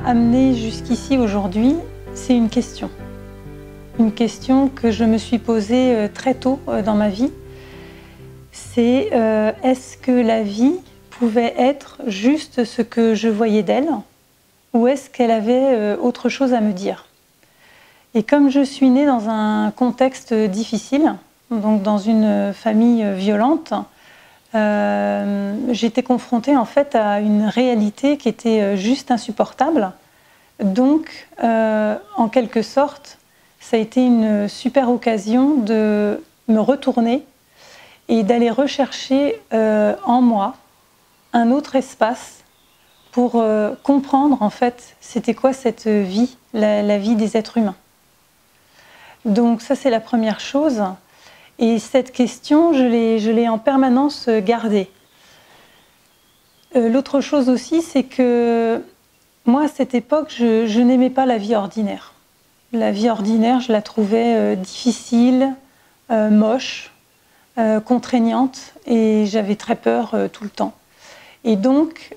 amené jusqu'ici aujourd'hui, c'est une question. Une question que je me suis posée très tôt dans ma vie. C'est est-ce que la vie pouvait être juste ce que je voyais d'elle, ou est-ce qu'elle avait autre chose à me dire? Et comme je suis née dans un contexte difficile, donc dans une famille violente, j'étais confrontée en fait à une réalité qui était juste insupportable. Donc, en quelque sorte, ça a été une super occasion de me retourner et d'aller rechercher en moi un autre espace pour comprendre en fait c'était quoi cette vie, la vie des êtres humains. Donc ça c'est la première chose. Et cette question, je l'ai en permanence gardée. L'autre chose aussi, c'est que moi, à cette époque, je n'aimais pas la vie ordinaire. La vie ordinaire, je la trouvais difficile, moche, contraignante, et j'avais très peur tout le temps. Et donc,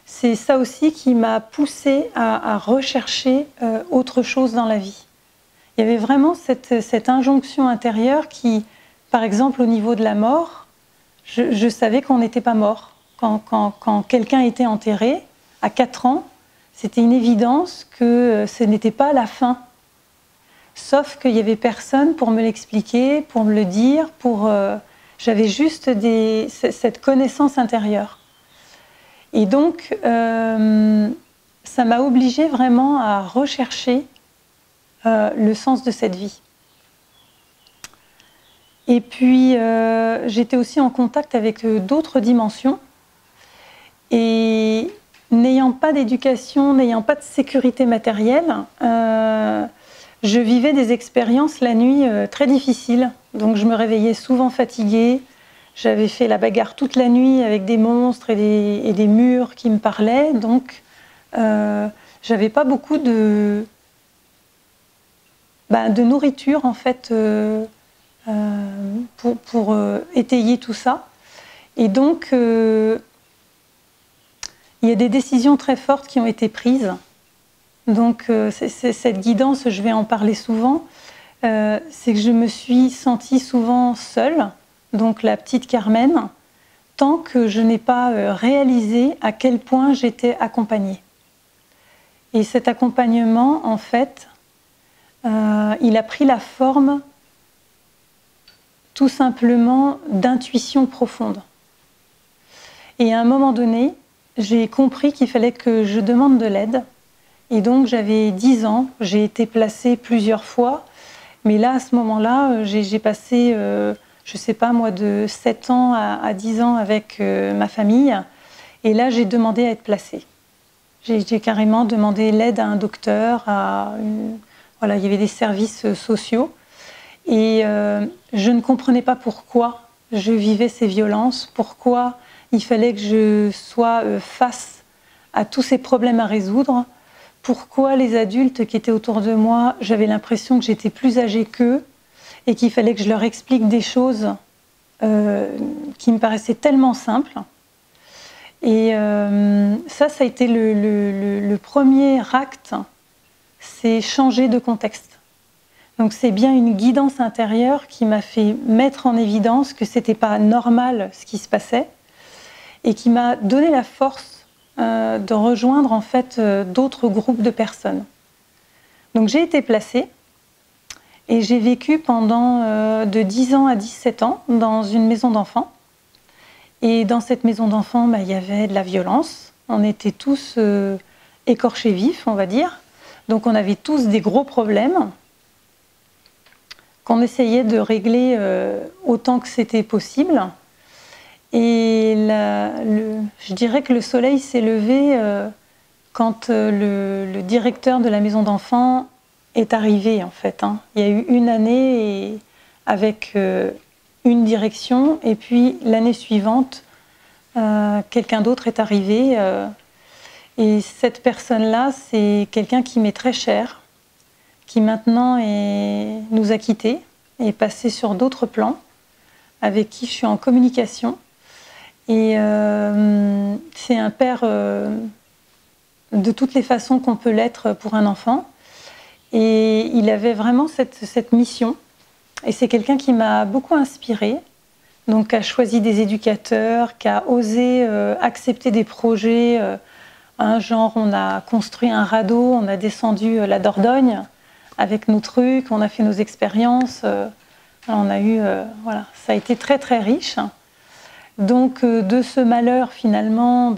c'est ça aussi qui m'a poussée à rechercher autre chose dans la vie. Il y avait vraiment cette injonction intérieure qui, par exemple, au niveau de la mort, je savais qu'on n'était pas mort. Quand quelqu'un était enterré, à 4 ans, c'était une évidence que ce n'était pas la fin. Sauf qu'il n'y avait personne pour me l'expliquer, pour me le dire, j'avais juste cette connaissance intérieure. Et donc, ça m'a obligée vraiment à rechercher le sens de cette vie. Et puis, j'étais aussi en contact avec d'autres dimensions. Et n'ayant pas d'éducation, n'ayant pas de sécurité matérielle, je vivais des expériences la nuit très difficiles. Donc, je me réveillais souvent fatiguée. J'avais fait la bagarre toute la nuit avec des monstres et des murs qui me parlaient. Donc, j'avais pas beaucoup de nourriture en fait pour étayer tout ça. Et donc il y a des décisions très fortes qui ont été prises. Donc cette guidance, je vais en parler souvent, c'est que je me suis sentie souvent seule, donc la petite Carmen, tant que je n'ai pas réalisé à quel point j'étais accompagnée. Et cet accompagnement, en fait, il a pris la forme tout simplement d'intuition profonde. Et à un moment donné, j'ai compris qu'il fallait que je demande de l'aide. Et donc j'avais 10 ans, j'ai été placée plusieurs fois. Mais là, à ce moment-là, j'ai passé, je ne sais pas moi, de 7 ans à 10 ans avec ma famille. Et là, j'ai demandé à être placée. J'ai carrément demandé l'aide à un docteur, voilà, il y avait des services sociaux. Et je ne comprenais pas pourquoi je vivais ces violences, pourquoi il fallait que je sois face à tous ces problèmes à résoudre, pourquoi les adultes qui étaient autour de moi, j'avais l'impression que j'étais plus âgée qu'eux et qu'il fallait que je leur explique des choses qui me paraissaient tellement simples. Et ça a été le premier acte, c'est changer de contexte. Donc c'est bien une guidance intérieure qui m'a fait mettre en évidence que c'était pas normal ce qui se passait et qui m'a donné la force de rejoindre en fait d'autres groupes de personnes. Donc j'ai été placée et j'ai vécu pendant de 10 ans à 17 ans dans une maison d'enfants. Et dans cette maison d'enfants, il y avait de la violence. On était tous écorchés vifs, on va dire. Donc on avait tous des gros problèmes qu'on essayait de régler autant que c'était possible. Et je dirais que le soleil s'est levé quand le directeur de la maison d'enfants est arrivé, en fait. Il y a eu une année avec une direction, et puis l'année suivante, quelqu'un d'autre est arrivé. Et cette personne-là, c'est quelqu'un qui m'est très cher, qui maintenant nous a quittés et est passé sur d'autres plans, avec qui je suis en communication. Et c'est un père de toutes les façons qu'on peut l'être pour un enfant. Et il avait vraiment cette mission. Et c'est quelqu'un qui m'a beaucoup inspirée. Donc, qui a choisi des éducateurs, qui a osé accepter des projets. Genre, on a construit un radeau, on a descendu la Dordogne avec nos trucs, on a fait nos expériences. On a eu, voilà, ça a été très très riche. Donc, de ce malheur, finalement,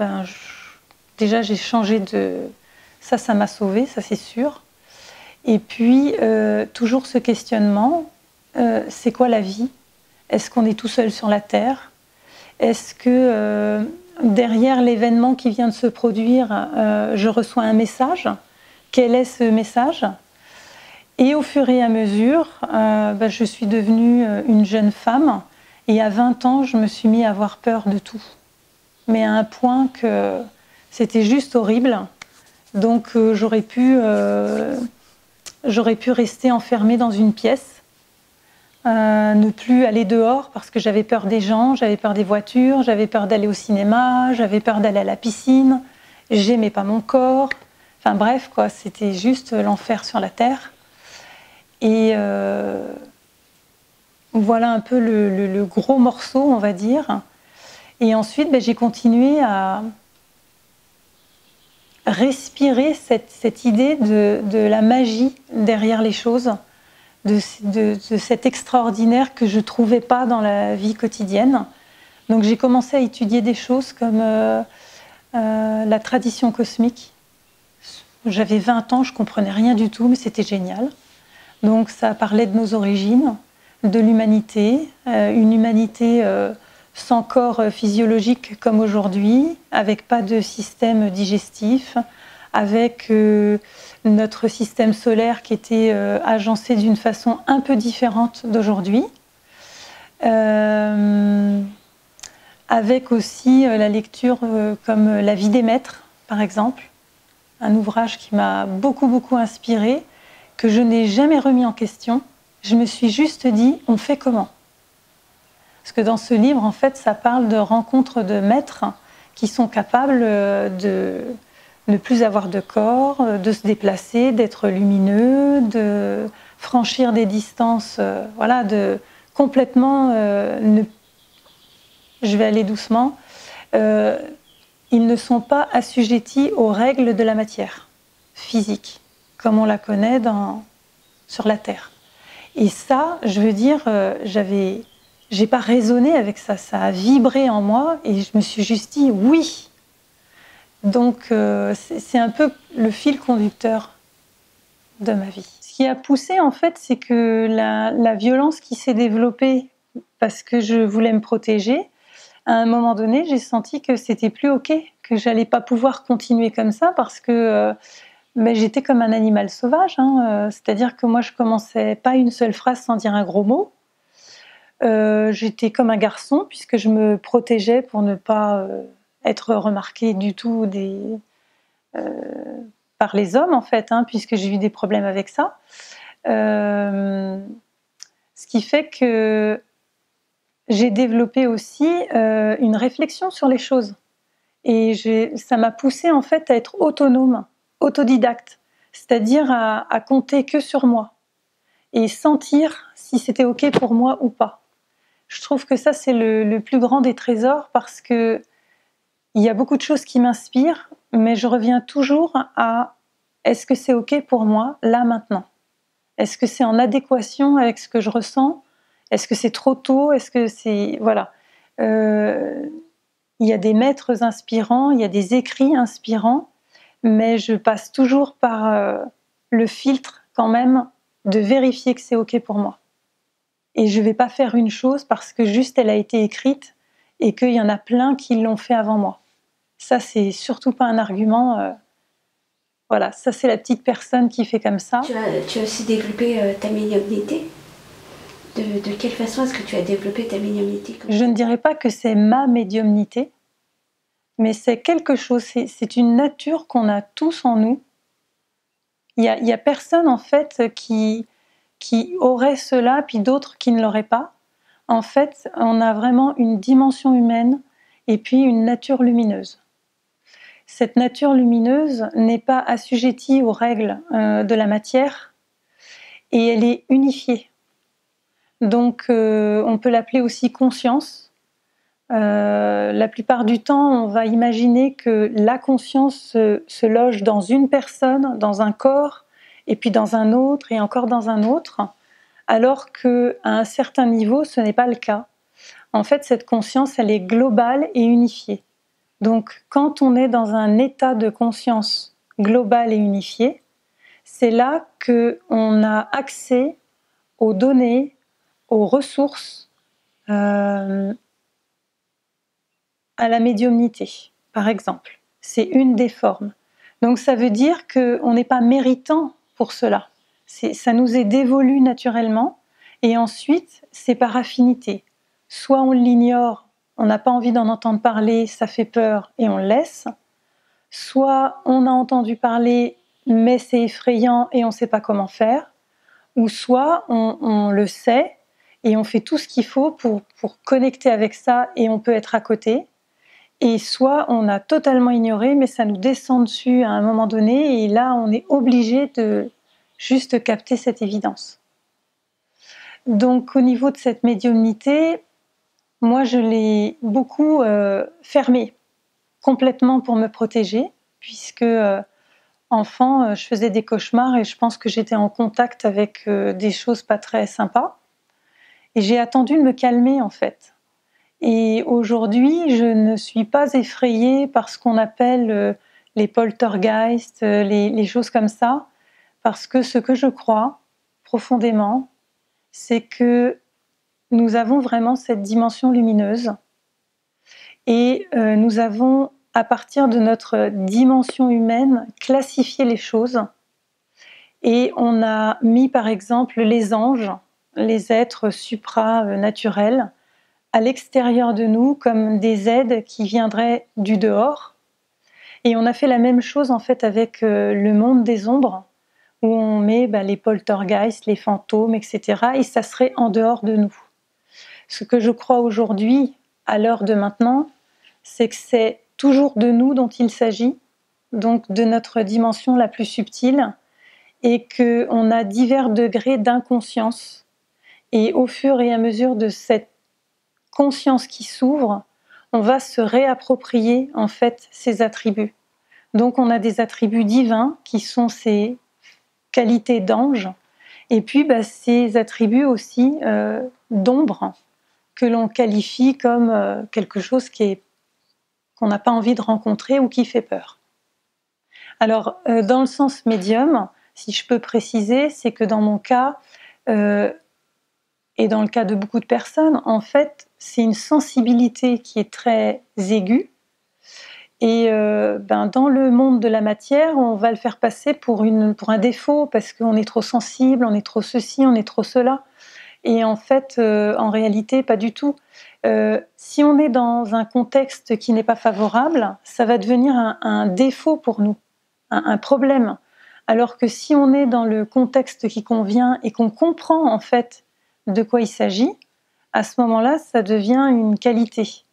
déjà j'ai changé de. Ça m'a sauvée, ça c'est sûr. Et puis, toujours ce questionnement, c'est quoi la vie? Est-ce qu'on est tout seul sur la Terre? Est-ce que derrière l'événement qui vient de se produire, je reçois un message? Quel est ce message? Et au fur et à mesure, je suis devenue une jeune femme. Et à 20 ans, je me suis mis à avoir peur de tout. Mais à un point que c'était juste horrible. Donc j'aurais pu rester enfermée dans une pièce, ne plus aller dehors parce que j'avais peur des gens, j'avais peur des voitures, j'avais peur d'aller au cinéma, j'avais peur d'aller à la piscine, j'aimais pas mon corps. Enfin bref, quoi, c'était juste l'enfer sur la terre. Et voilà un peu le gros morceau, on va dire. Et ensuite, j'ai continué à respirer cette idée de la magie derrière les choses, de cet extraordinaire que je ne trouvais pas dans la vie quotidienne. Donc j'ai commencé à étudier des choses comme la tradition cosmique. J'avais 20 ans, je ne comprenais rien du tout, mais c'était génial. Donc ça parlait de nos origines, de l'humanité, une humanité sans corps physiologique comme aujourd'hui, avec pas de système digestif, avec notre système solaire qui était agencé d'une façon un peu différente d'aujourd'hui, avec aussi la lecture comme La vie des maîtres, par exemple, un ouvrage qui m'a beaucoup inspirée, que je n'ai jamais remis en question. Je me suis juste dit, on fait comment ? Parce que dans ce livre, en fait, ça parle de rencontres de maîtres qui sont capables de ne plus avoir de corps, de se déplacer, d'être lumineux, de franchir des distances, voilà, de complètement je vais aller doucement. Ils ne sont pas assujettis aux règles de la matière physique, comme on la connaît sur la Terre. Et ça, je veux dire, j'ai pas raisonné avec ça, ça a vibré en moi et je me suis juste dit oui. Donc c'est un peu le fil conducteur de ma vie. Ce qui a poussé en fait, c'est que la violence qui s'est développée parce que je voulais me protéger, à un moment donné, j'ai senti que c'était plus ok, que j'allais pas pouvoir continuer comme ça parce que j'étais comme un animal sauvage, hein. C'est-à-dire que moi je commençais pas une seule phrase sans dire un gros mot. J'étais comme un garçon puisque je me protégeais pour ne pas être remarquée du tout par les hommes en fait, hein, puisque j'ai eu des problèmes avec ça. Ce qui fait que j'ai développé aussi une réflexion sur les choses. Et ça m'a poussée en fait à être autonome, autodidacte, c'est-à-dire à compter que sur moi et sentir si c'était ok pour moi ou pas. Je trouve que ça c'est le plus grand des trésors parce que il y a beaucoup de choses qui m'inspirent, mais je reviens toujours à est-ce que c'est ok pour moi là maintenant? Est-ce que c'est en adéquation avec ce que je ressens? Est-ce que c'est trop tôt? Est-ce que c'est voilà? Il y a des maîtres inspirants, il y a des écrits inspirants, mais je passe toujours par le filtre quand même de vérifier que c'est ok pour moi. Et je ne vais pas faire une chose parce que juste elle a été écrite et qu'il y en a plein qui l'ont fait avant moi. Ça, c'est surtout pas un argument. Voilà, ça c'est la petite personne qui fait comme ça. Tu as aussi développé ta médiumnité. De quelle façon est-ce que tu as développé ta médiumnité? Je ne dirais pas que c'est ma médiumnité, mais c'est quelque chose, c'est une nature qu'on a tous en nous. Il y a personne en fait qui aurait cela, puis d'autres qui ne l'auraient pas. En fait, on a vraiment une dimension humaine et puis une nature lumineuse. cette nature lumineuse n'est pas assujettie aux règles de la matière et elle est unifiée. Donc on peut l'appeler aussi conscience. La plupart du temps, on va imaginer que la conscience se loge dans une personne, dans un corps, et puis dans un autre, et encore dans un autre, alors qu'à un certain niveau, ce n'est pas le cas. En fait, cette conscience, elle est globale et unifiée. Donc, quand on est dans un état de conscience global et unifié, c'est là qu'on a accès aux données, aux ressources, à la médiumnité, par exemple. C'est une des formes. Donc, ça veut dire qu'on n'est pas méritant pour cela. Ça nous est dévolu naturellement, et ensuite, c'est par affinité. Soit on l'ignore, on n'a pas envie d'en entendre parler, ça fait peur et on le laisse. Soit on a entendu parler, mais c'est effrayant et on ne sait pas comment faire. Ou soit on le sait et on fait tout ce qu'il faut pour connecter avec ça et on peut être à côté. Et soit on a totalement ignoré, mais ça nous descend dessus à un moment donné et là on est obligé de juste capter cette évidence. Donc au niveau de cette médiumnité, moi je l'ai beaucoup fermée complètement pour me protéger, puisque enfant je faisais des cauchemars et je pense que j'étais en contact avec des choses pas très sympas. Et j'ai attendu de me calmer en fait. Et aujourd'hui, je ne suis pas effrayée par ce qu'on appelle les poltergeists, les choses comme ça, parce que ce que je crois profondément, c'est que nous avons vraiment cette dimension lumineuse et nous avons, à partir de notre dimension humaine, classifié les choses et on a mis par exemple les anges, les êtres supranaturels, à l'extérieur de nous comme des aides qui viendraient du dehors. Et on a fait la même chose en fait avec le monde des ombres, où on met les poltergeists, les fantômes, etc. Et ça serait en dehors de nous. Ce que je crois aujourd'hui, à l'heure de maintenant, c'est que c'est toujours de nous dont il s'agit, donc de notre dimension la plus subtile, et qu'on a divers degrés d'inconscience. Et au fur et à mesure de cette conscience qui s'ouvre, on va se réapproprier en fait ces attributs. Donc on a des attributs divins qui sont ces qualités d'ange, et puis ces attributs aussi d'ombre que l'on qualifie comme quelque chose qu'on n'a pas envie de rencontrer ou qui fait peur. Alors dans le sens médium, si je peux préciser, c'est que dans mon cas et dans le cas de beaucoup de personnes, en fait, c'est une sensibilité qui est très aiguë. Et dans le monde de la matière, on va le faire passer pour un défaut, parce qu'on est trop sensible, on est trop ceci, on est trop cela. Et en fait, en réalité, pas du tout. Si on est dans un contexte qui n'est pas favorable, ça va devenir un défaut pour nous, un problème. Alors que si on est dans le contexte qui convient et qu'on comprend en fait de quoi il s'agit, à ce moment-là, ça devient une qualité.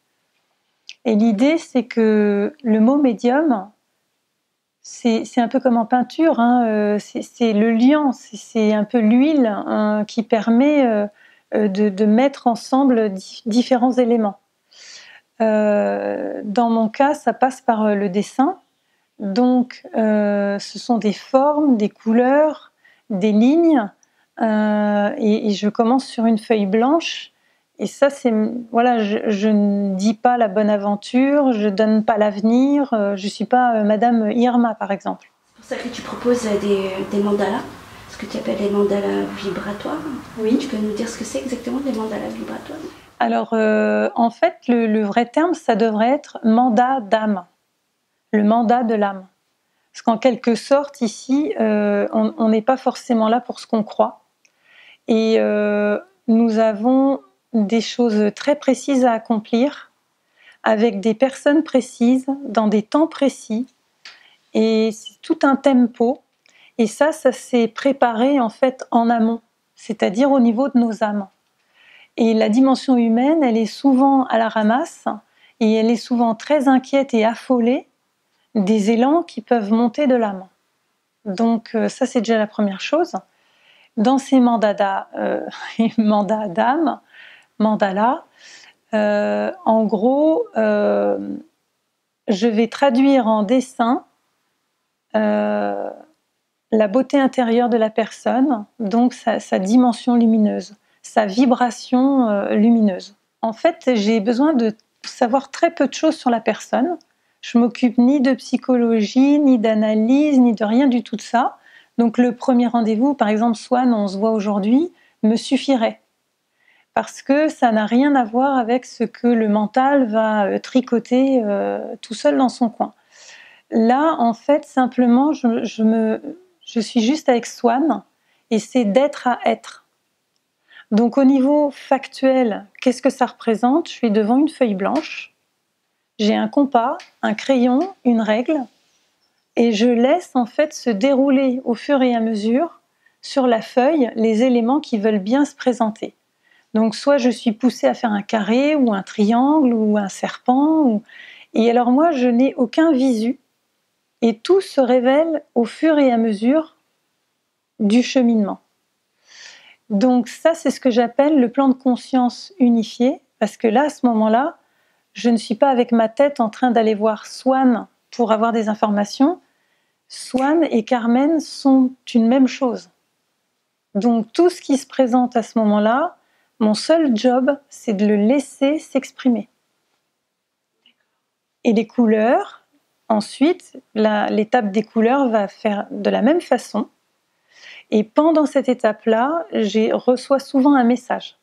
Et l'idée, c'est que le mot médium, c'est un peu comme en peinture, c'est le liant, c'est un peu l'huile qui permet de mettre ensemble différents éléments. Dans mon cas, ça passe par le dessin. Donc, ce sont des formes, des couleurs, des lignes, et je commence sur une feuille blanche. Et ça, c'est je ne dis pas la bonne aventure, je donne pas l'avenir, je suis pas Madame Irma, par exemple. C'est pour ça que tu proposes des mandalas, ce que tu appelles les mandalas vibratoires. Oui. Tu peux nous dire ce que c'est exactement les mandalas vibratoires? Alors, en fait, le vrai terme, ça devrait être mandat d'âme, le mandat de l'âme. Parce qu'en quelque sorte, ici, on n'est pas forcément là pour ce qu'on croit. Et nous avons des choses très précises à accomplir, avec des personnes précises, dans des temps précis. Et c'est tout un tempo. Et ça s'est préparé en fait en amont, c'est-à-dire au niveau de nos âmes. Et la dimension humaine, elle est souvent à la ramasse, et elle est souvent très inquiète et affolée, des élans qui peuvent monter de l'âme. Donc ça, c'est déjà la première chose. Dans ces mandalas, mandala, en gros, je vais traduire en dessin la beauté intérieure de la personne, donc sa dimension lumineuse, sa vibration lumineuse. En fait, j'ai besoin de savoir très peu de choses sur la personne. Je m'occupe ni de psychologie, ni d'analyse, ni de rien du tout de ça. Donc le premier rendez-vous, par exemple, Swan, on se voit aujourd'hui, me suffirait. Parce que ça n'a rien à voir avec ce que le mental va tricoter tout seul dans son coin. Là, en fait, simplement, je suis juste avec Swan, et c'est d'être à être. Donc au niveau factuel, qu'est-ce que ça représente? Je suis devant une feuille blanche, j'ai un compas, un crayon, une règle, et je laisse en fait se dérouler au fur et à mesure sur la feuille les éléments qui veulent bien se présenter. Donc soit je suis poussée à faire un carré ou un triangle ou un serpent, et alors moi je n'ai aucun visu, et tout se révèle au fur et à mesure du cheminement. Donc ça, c'est ce que j'appelle le plan de conscience unifié, parce que là, à ce moment-là, je ne suis pas avec ma tête en train d'aller voir Swan pour avoir des informations. Swan et Carmen sont une même chose. Donc tout ce qui se présente à ce moment-là, mon seul job, c'est de le laisser s'exprimer. Et les couleurs, ensuite, l'étape des couleurs va faire de la même façon. Et pendant cette étape-là, je reçois souvent un message.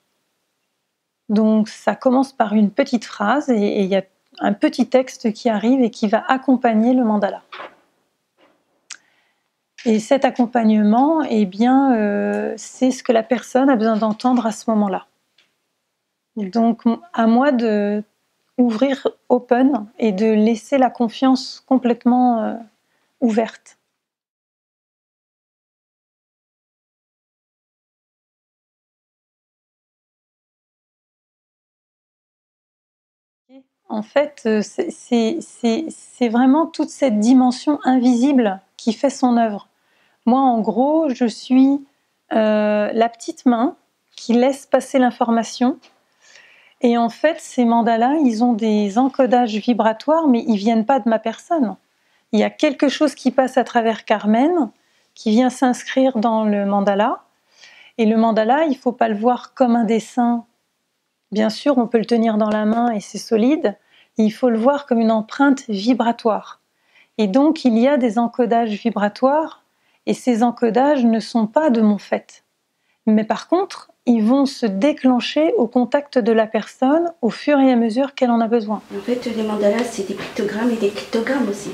Donc ça commence par une petite phrase et il y a un petit texte qui arrive et qui va accompagner le mandala. Et cet accompagnement, eh bien, c'est ce que la personne a besoin d'entendre à ce moment-là. Donc à moi de ouvrir open et de laisser la confiance complètement ouverte. En fait, c'est vraiment toute cette dimension invisible qui fait son œuvre. Moi, en gros, je suis la petite main qui laisse passer l'information. Et en fait, ces mandalas, ils ont des encodages vibratoires, mais ils ne viennent pas de ma personne. Il y a quelque chose qui passe à travers Carmen, qui vient s'inscrire dans le mandala. Et le mandala, il ne faut pas le voir comme un dessin. Bien sûr, on peut le tenir dans la main et c'est solide. Il faut le voir comme une empreinte vibratoire. Et donc, il y a des encodages vibratoires, et ces encodages ne sont pas de mon fait. Mais par contre, ils vont se déclencher au contact de la personne au fur et à mesure qu'elle en a besoin. En fait, les mandalas, c'est des pictogrammes et des cryptogrammes aussi.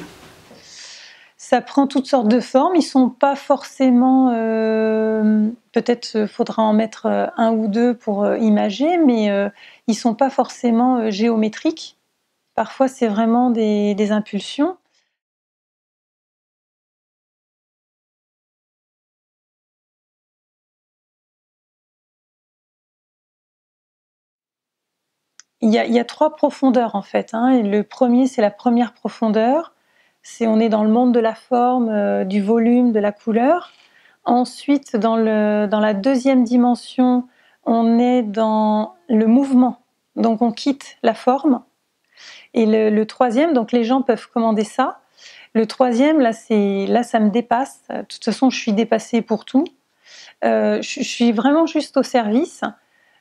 Ça prend toutes sortes de formes. Ils ne sont pas forcément... peut-être faudra en mettre un ou deux pour imager, mais ils ne sont pas forcément géométriques. Parfois, c'est vraiment des impulsions. Il y a trois profondeurs en fait. Et le premier, c'est la première profondeur. On est dans le monde de la forme, du volume, de la couleur. Ensuite, dans la deuxième dimension, on est dans le mouvement. Donc, on quitte la forme. Et le troisième, donc les gens peuvent commander ça. Le troisième, là, ça me dépasse. De toute façon, je suis dépassée pour tout. Je suis vraiment juste au service.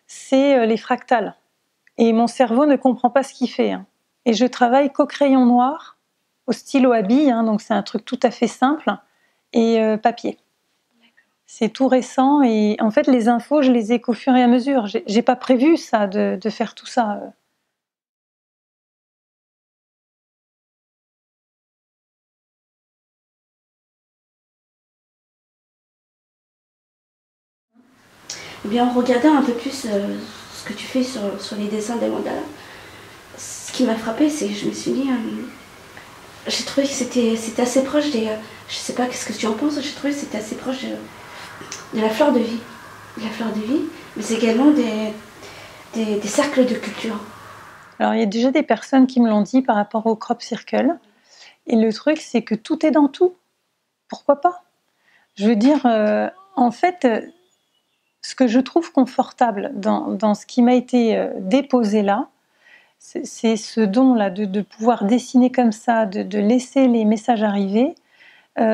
C'est les fractales. Et mon cerveau ne comprend pas ce qu'il fait. Et je travaille qu'au crayon noir, au stylo à billes, donc c'est un truc tout à fait simple, et papier. C'est tout récent, et en fait, les infos, je les ai qu'au fur et à mesure. J'ai pas prévu ça, de faire tout ça. Eh bien, en regardant un peu plus ce que tu fais sur les dessins des mandalas, ce qui m'a frappé, c'est que je me suis dit, j'ai trouvé que c'était assez proche des... je sais pas qu'est-ce que tu en penses, j'ai trouvé que c'était assez proche de la fleur de vie. De la fleur de vie, mais c'est également des cercles de culture. Alors, il y a déjà des personnes qui me l'ont dit par rapport au crop circle. Et le truc, c'est que tout est dans tout. Pourquoi pas? Je veux dire, en fait, ce que je trouve confortable dans ce qui m'a été déposé là, c'est ce don-là de pouvoir dessiner comme ça, de laisser les messages arriver.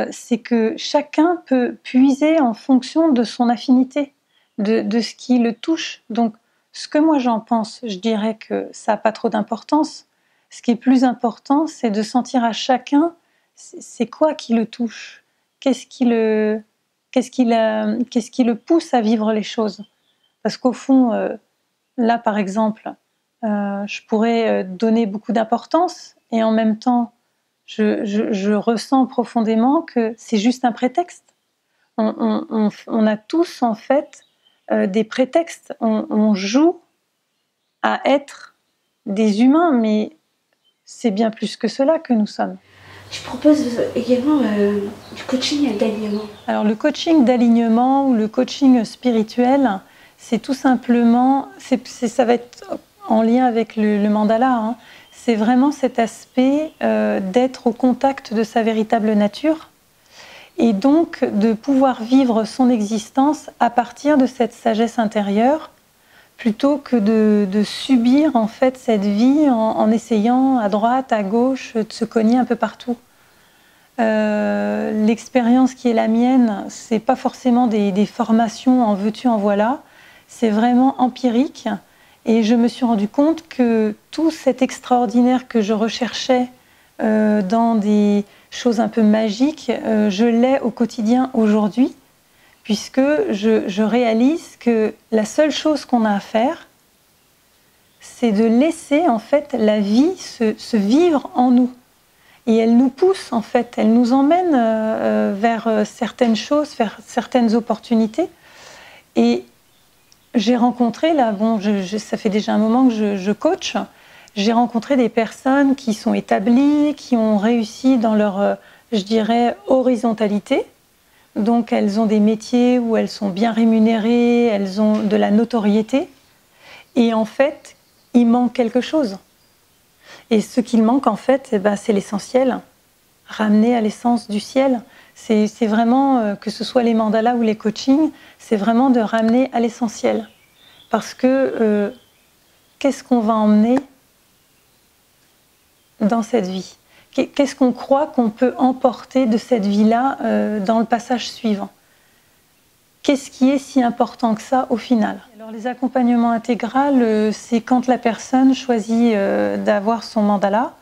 C'est que chacun peut puiser en fonction de son affinité, de ce qui le touche. Donc, ce que moi j'en pense, je dirais que ça n'a pas trop d'importance. Ce qui est plus important, c'est de sentir à chacun, c'est quoi qui le touche, qu'est-ce qui le pousse à vivre les choses. Parce qu'au fond, là par exemple, je pourrais donner beaucoup d'importance et en même temps, je ressens profondément que c'est juste un prétexte. On a tous en fait des prétextes. On joue à être des humains, mais c'est bien plus que cela que nous sommes. Tu proposes également du coaching d'alignement. Alors le coaching d'alignement ou le coaching spirituel, c'est tout simplement, ça va être en lien avec le mandala, hein. C'est vraiment cet aspect d'être au contact de sa véritable nature et donc de pouvoir vivre son existence à partir de cette sagesse intérieure plutôt que de subir en fait cette vie en essayant à droite, à gauche, de se cogner un peu partout. L'expérience qui est la mienne, c'est pas forcément des formations en veux-tu, en voilà, c'est vraiment empirique. Et je me suis rendu compte que tout cet extraordinaire que je recherchais dans des choses un peu magiques, je l'ai au quotidien aujourd'hui, puisque je réalise que la seule chose qu'on a à faire, c'est de laisser en fait la vie se vivre en nous. Et elle nous pousse en fait, elle nous emmène vers certaines choses, vers certaines opportunités. Et j'ai rencontré, là, bon, ça fait déjà un moment que je coach, j'ai rencontré des personnes qui sont établies, qui ont réussi dans leur, je dirais, horizontalité. Donc elles ont des métiers où elles sont bien rémunérées, elles ont de la notoriété. Et en fait, il manque quelque chose. Et ce qu'il manque, en fait, eh ben, c'est l'essentiel. Ramener à l'essence du ciel. C'est vraiment, que ce soit les mandalas ou les coachings, c'est vraiment de ramener à l'essentiel. Parce que qu'est-ce qu'on va emmener dans cette vie? Qu'est-ce qu'on croit qu'on peut emporter de cette vie-là dans le passage suivant? Qu'est-ce qui est si important que ça au final? Alors les accompagnements intégrales, c'est quand la personne choisit d'avoir son mandala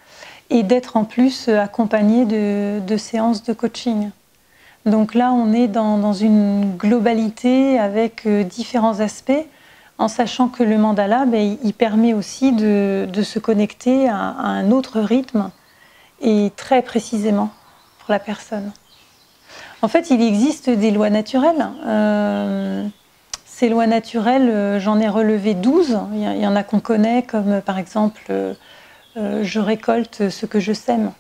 et d'être en plus accompagnée de séances de coaching. Donc là, on est dans une globalité avec différents aspects, en sachant que le mandala, il permet aussi de se connecter à un autre rythme et très précisément pour la personne. En fait, il existe des lois naturelles. Ces lois naturelles, j'en ai relevé 12. Il y en a qu'on connaît, comme par exemple, je récolte ce que je sème.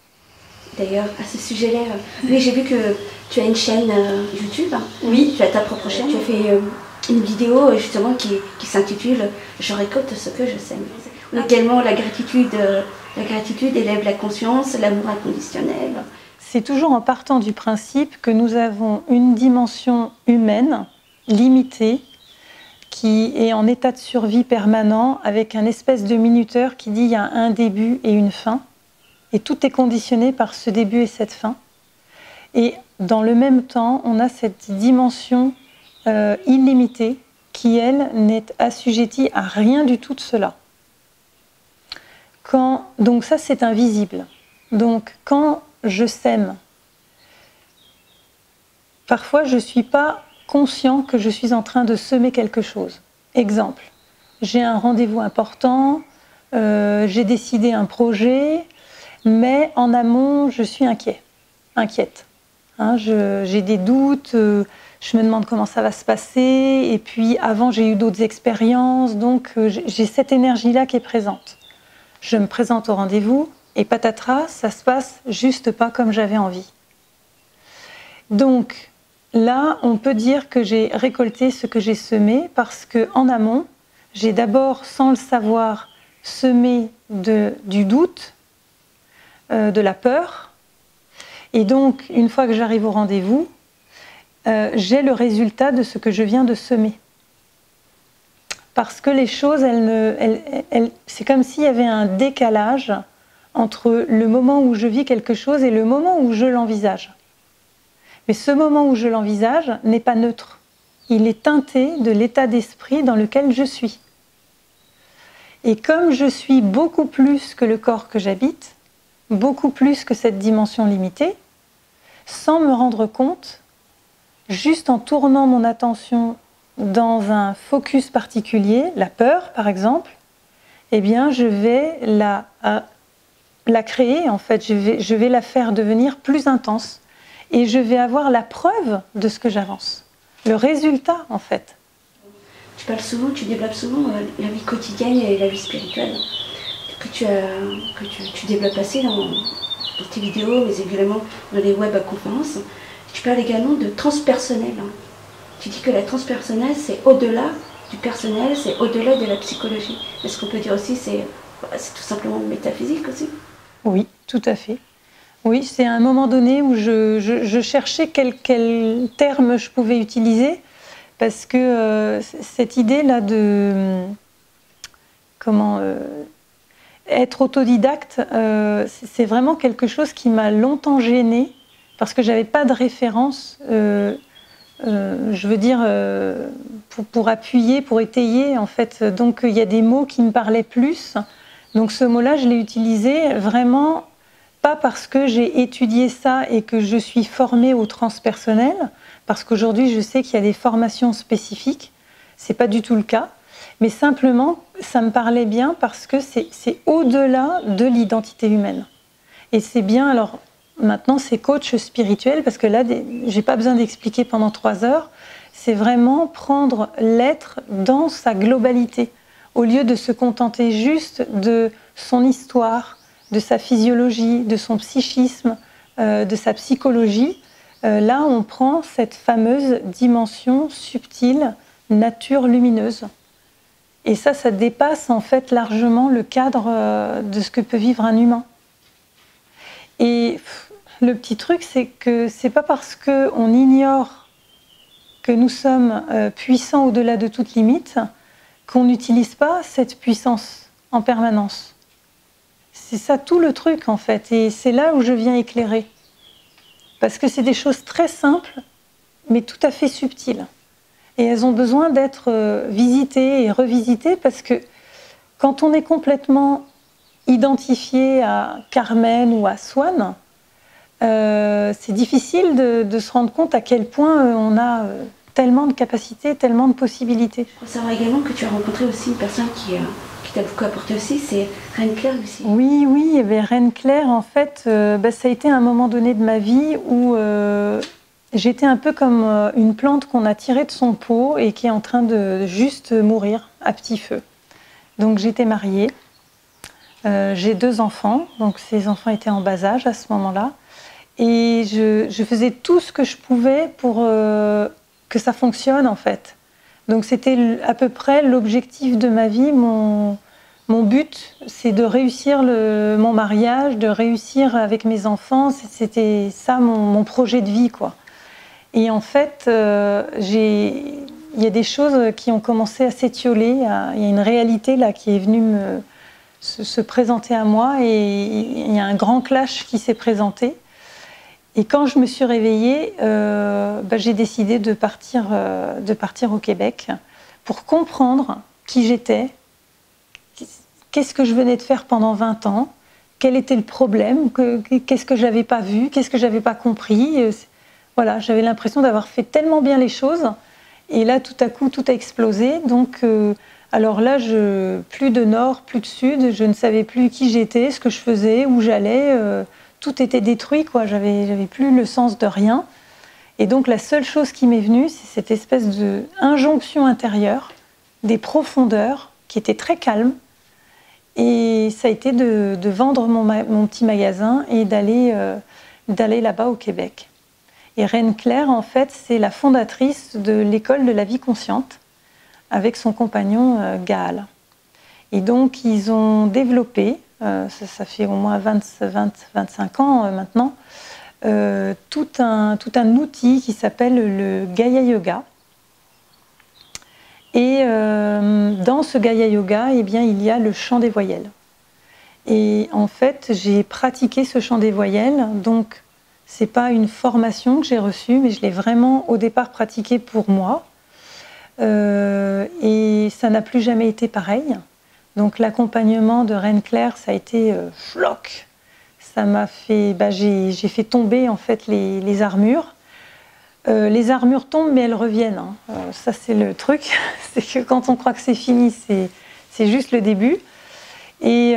D'ailleurs, à ce sujet-là, oui, j'ai vu que tu as une chaîne YouTube. Oui. Tu as ta propre chaîne. Tu as fait une vidéo justement qui s'intitule « Je récolte ce que je sème ». Également, la gratitude élève la conscience, l'amour inconditionnel. C'est toujours en partant du principe que nous avons une dimension humaine limitée qui est en état de survie permanent avec un espèce de minuteur qui dit il y a un début et une fin. Et tout est conditionné par ce début et cette fin. Et dans le même temps, on a cette dimension illimitée qui, elle, n'est assujettie à rien du tout de cela. Donc ça, c'est invisible. Donc quand je sème, parfois je ne suis pas conscient que je suis en train de semer quelque chose. Exemple, j'ai un rendez-vous important, j'ai décidé un projet, mais en amont, je suis inquiète. Hein, j'ai des doutes, je me demande comment ça va se passer, et puis avant j'ai eu d'autres expériences, donc j'ai cette énergie-là qui est présente. Je me présente au rendez-vous, et patatras, ça se passe juste pas comme j'avais envie. Donc là, on peut dire que j'ai récolté ce que j'ai semé, parce qu'en amont, j'ai d'abord, sans le savoir, semé du doute, de la peur, Et donc, une fois que j'arrive au rendez-vous, j'ai le résultat de ce que je viens de semer. Parce que les choses, c'est comme s'il y avait un décalage entre le moment où je vis quelque chose et le moment où je l'envisage. Mais ce moment où je l'envisage n'est pas neutre. Il est teinté de l'état d'esprit dans lequel je suis. Et comme je suis beaucoup plus que le corps que j'habite, beaucoup plus que cette dimension limitée, sans me rendre compte, juste en tournant mon attention dans un focus particulier, la peur par exemple, eh bien je vais la créer en fait, je vais la faire devenir plus intense et je vais avoir la preuve de ce que j'avance, le résultat en fait. Tu parles souvent, tu développes souvent la vie quotidienne et la vie spirituelle que tu développes assez dans tes vidéos, mais également dans les web conférences. Tu parles également de transpersonnel. Tu dis que la transpersonnelle, c'est au-delà du personnel, c'est au-delà de la psychologie. Est-ce qu'on peut dire aussi c'est tout simplement métaphysique aussi? Oui, tout à fait. Oui, c'est à un moment donné où je cherchais quel terme je pouvais utiliser, parce que cette idée-là de être autodidacte, c'est vraiment quelque chose qui m'a longtemps gênée, parce que j'avais pas de référence, je veux dire, pour appuyer, pour étayer, en fait. Donc il y a des mots qui me parlaient plus. Donc ce mot-là, je l'ai utilisé vraiment pas parce que j'ai étudié ça et que je suis formée au transpersonnel, parce qu'aujourd'hui je sais qu'il y a des formations spécifiques, c'est pas du tout le cas, mais simplement ça me parlait bien parce que c'est au-delà de l'identité humaine. Et c'est bien, alors maintenant c'est coach spirituel, parce que là j'ai pas besoin d'expliquer pendant 3 heures, c'est vraiment prendre l'être dans sa globalité, au lieu de se contenter juste de son histoire, de sa physiologie, de son psychisme, de sa psychologie. Là, on prend cette fameuse dimension subtile, nature lumineuse. Et ça dépasse en fait largement le cadre de ce que peut vivre un humain. Et le petit truc, c'est que c'est pas parce qu'on ignore que nous sommes puissants au-delà de toute limite qu'on n'utilise pas cette puissance en permanence. C'est ça tout le truc en fait, et c'est là où je viens éclairer. Parce que c'est des choses très simples, mais tout à fait subtiles. Et elles ont besoin d'être visitées et revisitées, parce que quand on est complètement identifié à Carmen ou à Swan, c'est difficile de se rendre compte à quel point on a tellement de capacités, tellement de possibilités. Il faut savoir également que tu as rencontré aussi une personne qui t'a beaucoup apporté aussi, c'est Reine Claire aussi. Oui, oui, Reine Claire, en fait, ça a été un moment donné de ma vie où j'étais un peu comme une plante qu'on a tirée de son pot et qui est en train de juste mourir à petit feu. Donc j'étais mariée, j'ai 2 enfants, donc ces enfants étaient en bas âge à ce moment-là, et je faisais tout ce que je pouvais pour que ça fonctionne en fait. Donc c'était à peu près l'objectif de ma vie, mon but, c'est de réussir mon mariage, de réussir avec mes enfants, c'était ça mon projet de vie, quoi. Et en fait, il y a des choses qui ont commencé à s'étioler, il y a une réalité là qui est venue se présenter à moi, et il y a un grand clash qui s'est présenté. Et quand je me suis réveillée, j'ai décidé de partir au Québec pour comprendre qui j'étais, qu'est-ce que je venais de faire pendant 20 ans, quel était le problème, qu'est-ce que j'avais pas vu, qu'est-ce que j'avais pas compris. Voilà, j'avais l'impression d'avoir fait tellement bien les choses, et là tout à coup tout a explosé. Donc alors là, plus de nord, plus de sud, je ne savais plus qui j'étais, ce que je faisais, où j'allais. Tout était détruit, quoi. J'avais plus le sens de rien. Et donc la seule chose qui m'est venue, c'est cette espèce d'injonction intérieure, des profondeurs, qui étaient très calmes. Et ça a été de vendre mon petit magasin et d'aller là-bas au Québec. Et Reine Claire, en fait, c'est la fondatrice de l'école de la vie consciente, avec son compagnon Gaal. Et donc ils ont développé, ça fait au moins 25 ans maintenant, tout un outil qui s'appelle le Gaya Yoga. Et dans ce Gaya Yoga, eh bien, il y a le chant des voyelles. Et en fait, j'ai pratiqué ce chant des voyelles, donc c'est pas une formation que j'ai reçue, mais je l'ai vraiment au départ pratiqué pour moi. Et ça n'a plus jamais été pareil. Donc l'accompagnement de Reine Claire, ça a été floc. Ça m'a fait, j'ai fait tomber en fait les armures. Les armures tombent, mais elles reviennent. Hein. Ça c'est le truc, c'est que quand on croit que c'est fini, c'est juste le début. Et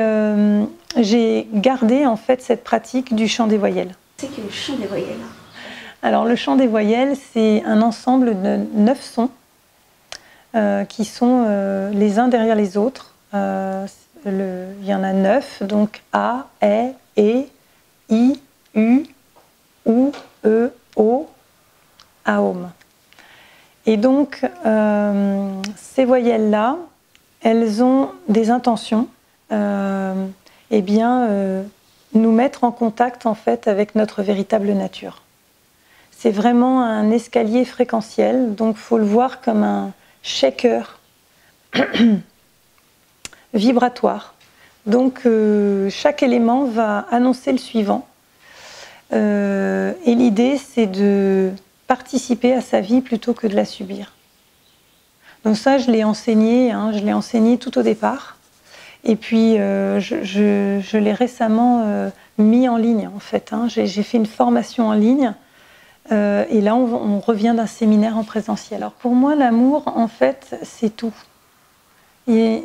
j'ai gardé en fait cette pratique du chant des voyelles. C'est que le chant des voyelles. Alors le chant des voyelles, c'est un ensemble de 9 sons qui sont les uns derrière les autres. Il y en a 9, donc A, E, I, U, OU, E, O, AOM. Et donc, ces voyelles-là, elles ont des intentions, eh bien, nous mettre en contact en fait avec notre véritable nature. C'est vraiment un escalier fréquentiel, donc il faut le voir comme un shaker vibratoire. Donc chaque élément va annoncer le suivant. Et l'idée, c'est de participer à sa vie plutôt que de la subir. Donc ça, je l'ai enseigné tout au départ. Et puis, je l'ai récemment mis en ligne, en fait. Hein. J'ai fait une formation en ligne. Et là, on revient d'un séminaire en présentiel. Alors pour moi, l'amour, en fait, c'est tout. Et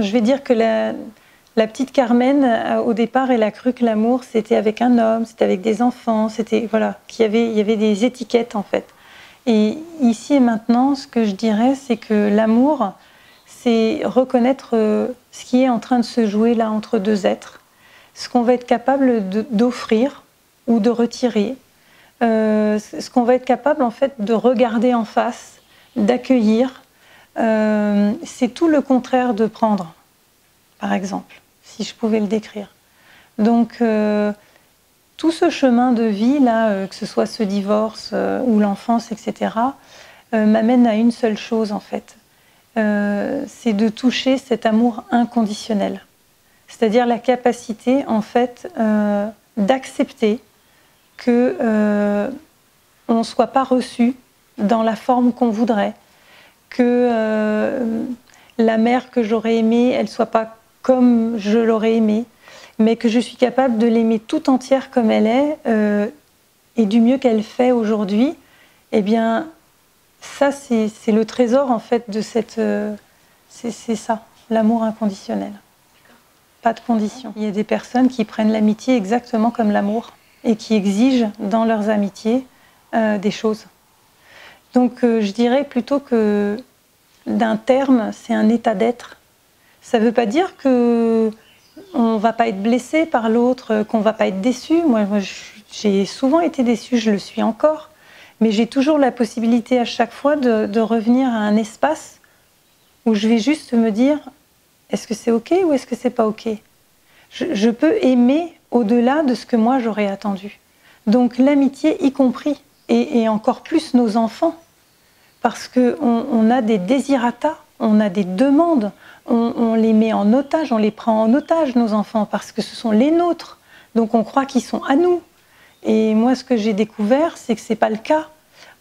je vais dire que la petite Carmen, au départ, elle a cru que l'amour, c'était avec un homme, c'était avec des enfants, c'était voilà, il y avait des étiquettes en fait. Et ici et maintenant, ce que je dirais, c'est que l'amour, c'est reconnaître ce qui est en train de se jouer là entre deux êtres, ce qu'on va être capable d'offrir ou de retirer, ce qu'on va être capable en fait de regarder en face, d'accueillir. C'est tout le contraire de prendre, par exemple, si je pouvais le décrire. Donc, tout ce chemin de vie, là, que ce soit ce divorce ou l'enfance, etc., m'amène à une seule chose, en fait. C'est de toucher cet amour inconditionnel. C'est-à-dire la capacité, en fait, d'accepter qu'on ne soit pas reçu dans la forme qu'on voudrait, que la mère que j'aurais aimée, elle ne soit pas comme je l'aurais aimée, mais que je suis capable de l'aimer tout entière comme elle est, et du mieux qu'elle fait aujourd'hui. Eh bien, ça, c'est le trésor, en fait, de cette... c'est ça, l'amour inconditionnel. Pas de conditions. Il y a des personnes qui prennent l'amitié exactement comme l'amour et qui exigent dans leurs amitiés des choses. Donc je dirais plutôt que d'un terme, c'est un état d'être. Ça ne veut pas dire qu'on ne va pas être blessé par l'autre, qu'on ne va pas être déçu. Moi j'ai souvent été déçue, je le suis encore. Mais j'ai toujours la possibilité à chaque fois de revenir à un espace où je vais juste me dire, est-ce que c'est OK ou est-ce que c'est pas OK ? Je peux aimer au-delà de ce que moi j'aurais attendu. Donc l'amitié y compris, et encore plus nos enfants, parce qu'on a des désirata, on a des demandes, on les met en otage, on les prend en otage, nos enfants, parce que ce sont les nôtres. Donc on croit qu'ils sont à nous. Et moi, ce que j'ai découvert, c'est que ce n'est pas le cas.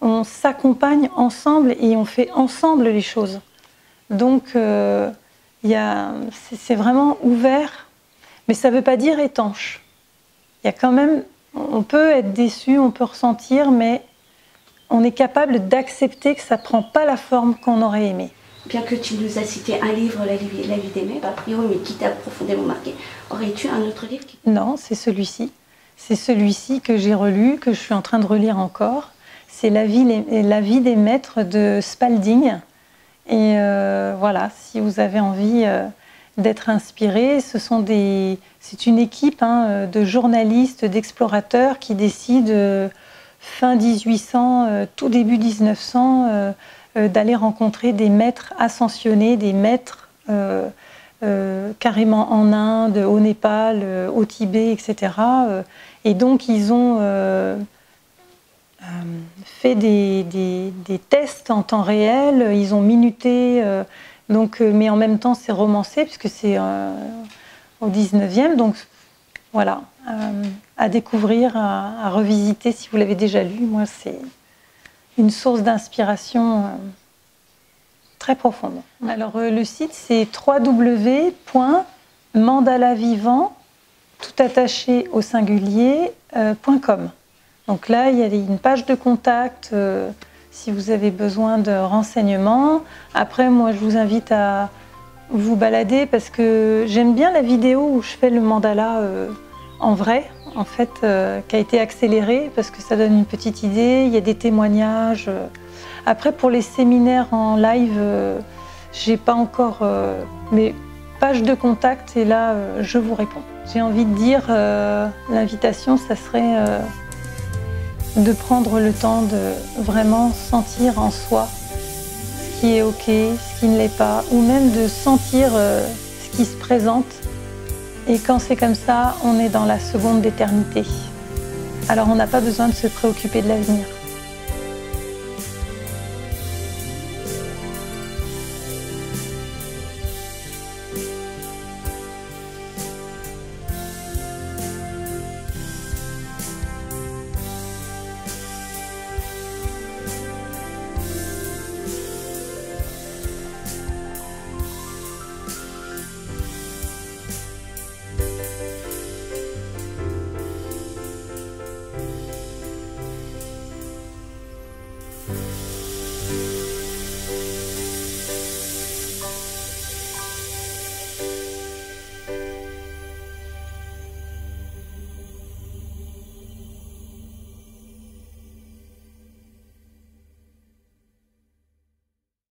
On s'accompagne ensemble et on fait ensemble les choses. Donc c'est vraiment ouvert, mais ça ne veut pas dire étanche. Il y a quand même, on peut être déçu, on peut ressentir, mais on est capable d'accepter que ça ne prend pas la forme qu'on aurait aimé. Bien que tu nous as cité un livre, La vie d'aimer, a priori, mais qui t'a profondément marqué, aurais-tu un autre livre qui... Non, c'est celui-ci. C'est celui-ci que j'ai relu, que je suis en train de relire encore. C'est La vie des maîtres de Spalding. Et voilà, si vous avez envie d'être inspiré, c'est une équipe de journalistes, d'explorateurs qui décident fin 1800, tout début 1900, d'aller rencontrer des maîtres ascensionnés, des maîtres carrément en Inde, au Népal, au Tibet, etc. Et donc ils ont fait des tests en temps réel, ils ont minuté, mais en même temps c'est romancé puisque c'est au 19e, donc voilà, à découvrir, à revisiter si vous l'avez déjà lu. Moi c'est une source d'inspiration très profonde. Alors le site c'est www.mandalavivant, tout attaché au singulier.com. Donc là, il y a une page de contact si vous avez besoin de renseignements. Après, moi, je vous invite à vous balader parce que j'aime bien la vidéo où je fais le mandala en vrai, en fait, qui a été accélérée parce que ça donne une petite idée. Il y a des témoignages. Après, pour les séminaires en live, j'ai pas encore mes pages de contact et là, je vous réponds. J'ai envie de dire, l'invitation, ça serait de prendre le temps de vraiment sentir en soi ce qui est OK, ce qui ne l'est pas, ou même de sentir ce qui se présente. Et quand c'est comme ça, on est dans la seconde d'éternité. Alors on n'a pas besoin de se préoccuper de l'avenir.